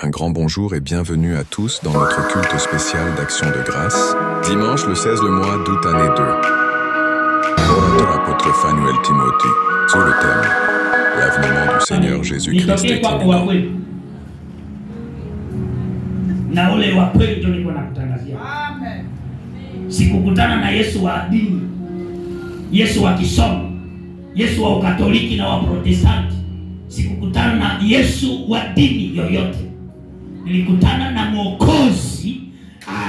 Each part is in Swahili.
Un grand bonjour et bienvenue à tous dans notre culte spécial d'Action de Grâce, dimanche le 16 le mois d'août année 2. Orateur apôtre Fanuel Timothy, sur le thème « L'avènement du Seigneur Jésus-Christ est imminent ». Na ule wa kweli ndio niko nakutangazia. Amen. Sikukutana na Yesu wa dini, Yesu wa kisomo, Yesu wa Ukatoliki na wa Protestanti. Sikukutana na Yesu wa dini yoyote. Nilikutana na Mwokozi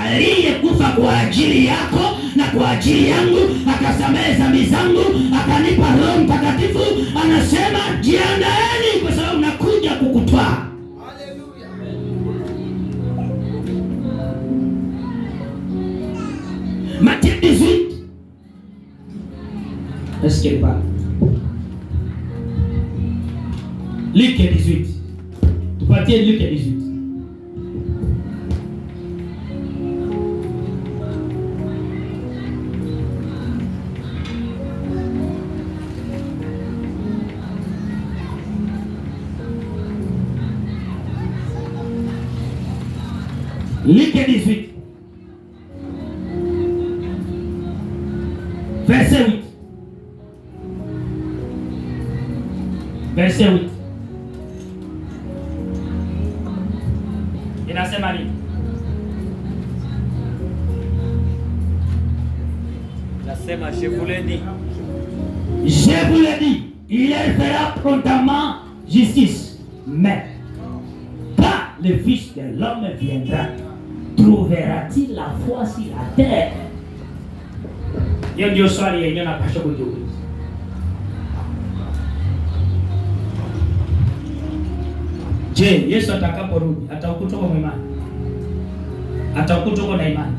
aliyekufa kwa ajili yako na kwa ajili yangu, akasamehe dhambi zangu, akanipa Roho Mtakatifu. Anasema jiandaeni kwa sababu nakuja kukutwaa. Matthieu 18. Est-ce qu'elle parle? Luc 18. Tupatie Luc 18. Luc 18. Verset 8. Verset 8. Inasema nini? Nasema je vous l'ai dit. Je vous l'ai dit, il fera promptement justice. Mais quand le Fils de l'homme viendra, trouvera-t-il la foi sur la terre? Hiyo ndio swali yenyewe napaswa kujiuliza. Je, Yesu atakaporudi atakukuta kwa imani? Atakukuta kwa na imani?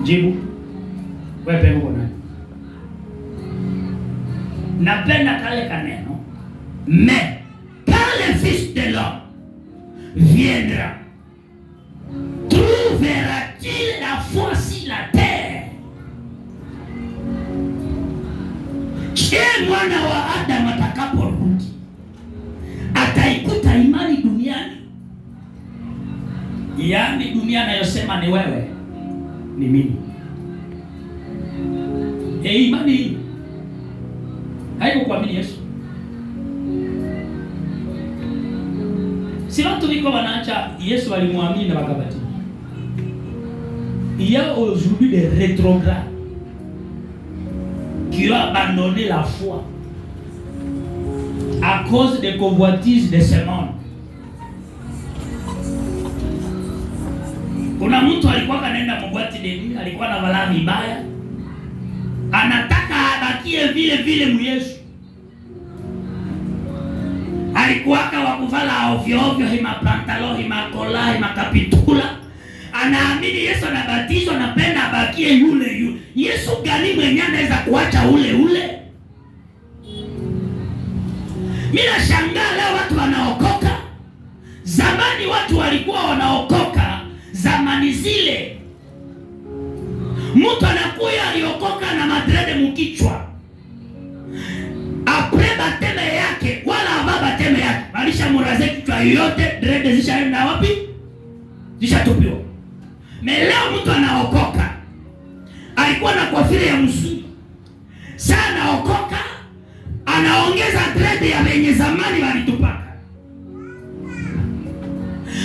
Jibu wewe pengo nani? Napenda kale kaneno, mais quand le Fils de l'homme viendra, trouvera-t-il la foi sur la terre? Je, mwana wa Adamu atakaporudi ataikuta imani duniani? Yaani dunia anayosema ni wewe, ni mimi. Imani hii haiko kuamini Yesu. Si watu wiko wanaacha Yesu alimwamini na wakabatizwa. Il y a aujourd'hui des rétrogrades qui ont abandonné la foi à cause des convoitises de ce monde. Kuna mtu alikuwa kanaenda mugwati deni, alikuwa na vala vibaya, anataka abakie vile vile mu Yesu. Alikuwa wa kuvala ovyo ovyo, hima pantalo, hima kola, hima kapitula. Anaamini Yesu anabatizwa, anapenda abakie yule yule. Yesu gani mwenye anaweza kuacha ule ule? Mimi nashangaa leo watu wanaokoka. Zamani watu walikuwa wanaokoka zamani zile. Mtu anakuya aliokoka na madrede mkichwa. Apre bateme yake wala baba teme yake, alishamuraze kichwa yote, drede zishaenda wapi? Zishatupiwa. Leo mtu anaokoka alikuwa na kofia ya mzuri sana, okoka anaongeza dread ya wenye zamani walitupaka.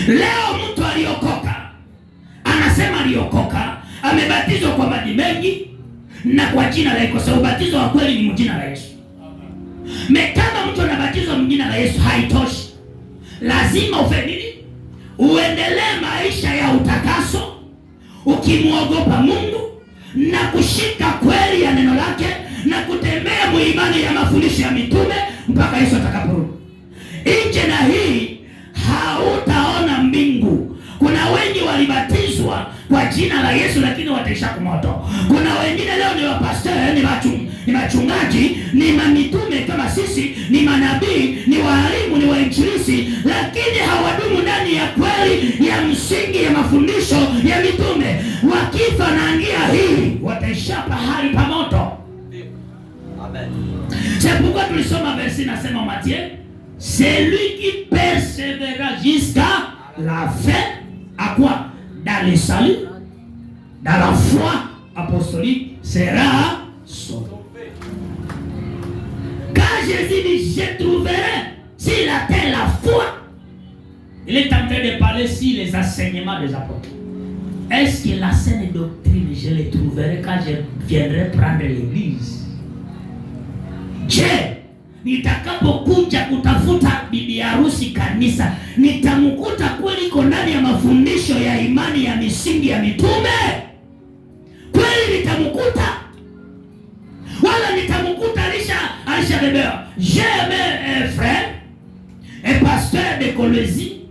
Leo mtu aliokoka anasema aliokoka, amebatizwa kwa maji mengi na kwa jina la Yesu, kwa sababu ubatizo wa kweli ni jina la Yesu. Kama mtu anabatizwa jina la Yesu haitoshi, lazima ufanye nini? Uendelee maisha ya utakaso ukimwogopa Mungu na kushika kweli ya neno lake na kutembea muimani ya mafundisho ya mitume mpaka Yesu atakaporudi. Nje na hii hautaona mbingu. Kuna wengi walibatizwa kwa jina la Yesu lakini wataisha kumoto. Kuna wengine leo ni wapasteri, ni wachungaji, ni mamitume kama sisi, ni manabii, ni walimu, ni wainjilisti, lakini hawadumu ndani ya kweli ya msingi ya mafundisho ya mitume. Wakifa na njia hii wataisha pahali pa moto. Amen. Japokuwa tulisoma versi nasema Matthieu C'est lui qui persévérera jusqu'à la fin. À quoi? Dans le salut, dans la foi apostolique, sera sauvé. Quand Jésus dit je trouverai, s'il atteint la foi, il est en train de parler sur les enseignements des apôtres. Est-ce que la saine doctrine, je les trouverai quand je viendrai prendre l'église? Je nitakapokuja kutafuta bibi harusi kanisa, nitamkuta kweli iko ndani ya mafundisho ya imani ya misingi ya mitume? Kweli nitamkuta? Wala nitamkuta alishabebea? J'ai un frère, un pasteur de Colosie,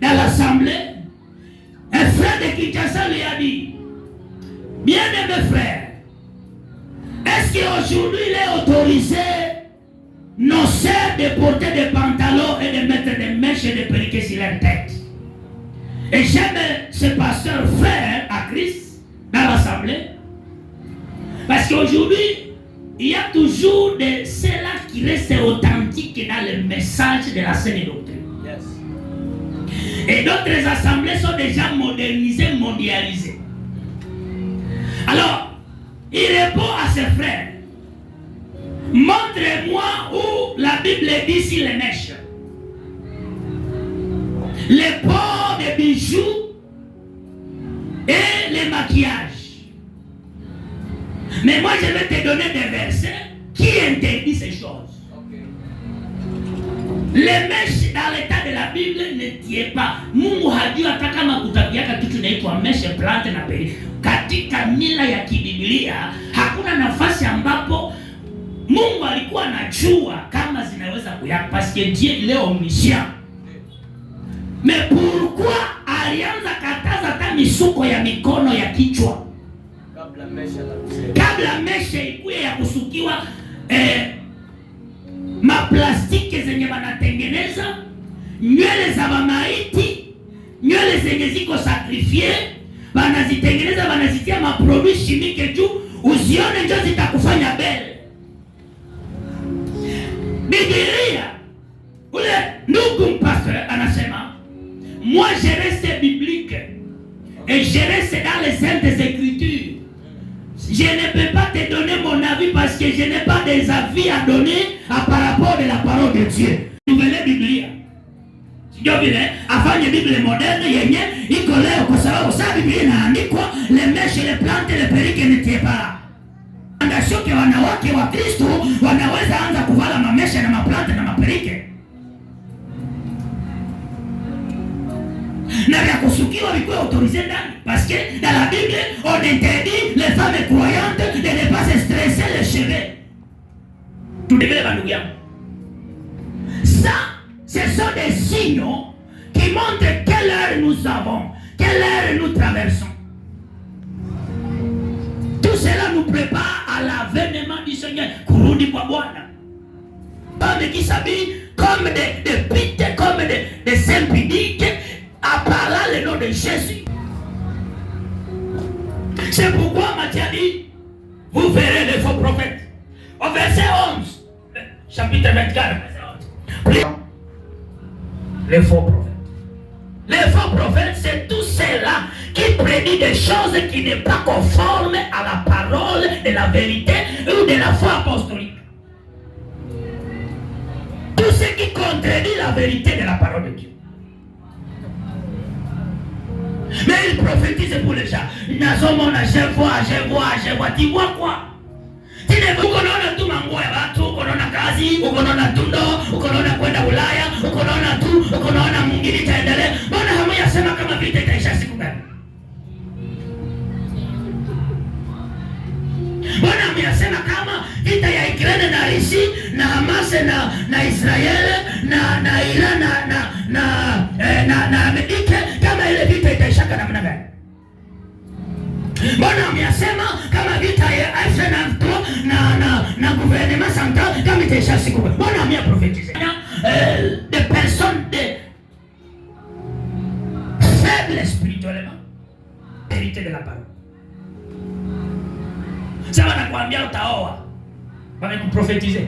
dans l'assemblée, un frère de Kinshasa lui a dit, bien-aimé frère, est-ce qu'aujourd'hui il est autorisé nos sœurs de porter des pantalons et de mettre des mèches et de perruquer sur leur tête? Et j'aime ce pasteur frère à Christ dans l'assemblée, parce qu'aujourd'hui il y a toujours de ceux-là qui restent authentiques dans le message de la saine doctrine. Yes. Et d'autres assemblées sont déjà modernisées, mondialisées. Alors, il répond à ses frères, montrez-moi où la Bible dit sur les mèches, les ports de bijoux et les maquillages. Mais moi je vais te donner des versets qui interdisent ces choses. Okay. Les mèches dans l'état de la Bible ne tiennent pas. Mungu hajui hata kama kutabiaka kitu inaitwa meshe, plante na peri. Katika mila ya kibiblia hakuna nafasi ambapo Mungu alikuwa anajua kama zinaweza kuyaka, parce que Dieu il est omniscient. Mais pourquoi alianza kataza hata misuko ya mikono ya kichwa? Kabla meshe ikuye ya kusukiwa maplastiki zenye wanatengeneza, nywele za mamaiti, nywele zenye ziko sakrifie, wanazitengeneza wanazitia maproduit chimique juu usione njo zitakufanya bele. Biblia ule ndugu pasteur anasema, moi je reste biblique et je reste dans les saintes écritures. Je ne peux pas te donner mon avis parce que je n'ai pas des avis à donner par rapport de la parole de Dieu. Nouvelle Biblia. Sio vile afanye Biblia moderne yenye iko leo, kwa sababu saa Biblia inaandikwa les mèches, les plantes, les perruques ne tiennent pas. Andashoke wanawake wa Kristo wanaweza anza kuvala mamesha na maplante na maperike. Na vya kusukiwa vikuwe autorisé ndani, parce que dans la Bible on interdit les femmes croyantes de ne pas se stresser les cheveux. Tudevele bandugu yangu. Ça, ce sont des signaux qui montrent quelle heure nous avons, quelle heure nous traversons. Tout cela nous prépare à l'avènement du Seigneur, kurudi kwa Bwana. Femmes qui s'habillent comme des pites, comme des simpidiques, à parler le nom de Jésus. C'est pourquoi Matthieu dit, vous verrez les faux prophètes. Au verset 11, chapitre 24, verset 11. Les faux prophètes. Les faux prophètes, c'est tous ceux-là qui prédisent des choses qui ne sont pas conformes à la parole de la vérité ou de la foi apostolique. Tout ce qui contredit la vérité de la parole de Dieu. Mais il prophétise pour les gens. Nazomona, je vois. Tu vois quoi? Tu ne vois ukonaona tu mambo ya watu, ukonaona kazi, ukonaona tundo, ukonaona kwenda Ulaya, ukonaona tu, ukonaona mwingine itaendelea. Mbona hamyasema kama vita itaisha siku gani? Mbona hamyasema kama vita ya Ukraine na Russia na Hamas na Israel na Iran na Amerika, kama ile vita itaisha namna gani? Mbona hamyasema kama vita ya FNF na gouvernement central kama itaisha siku gani? Mbona hamyaprofetize des personnes faibles spirituellement, vérité de la parole. Sasa nakwambia utaoa, wamekuprofetize.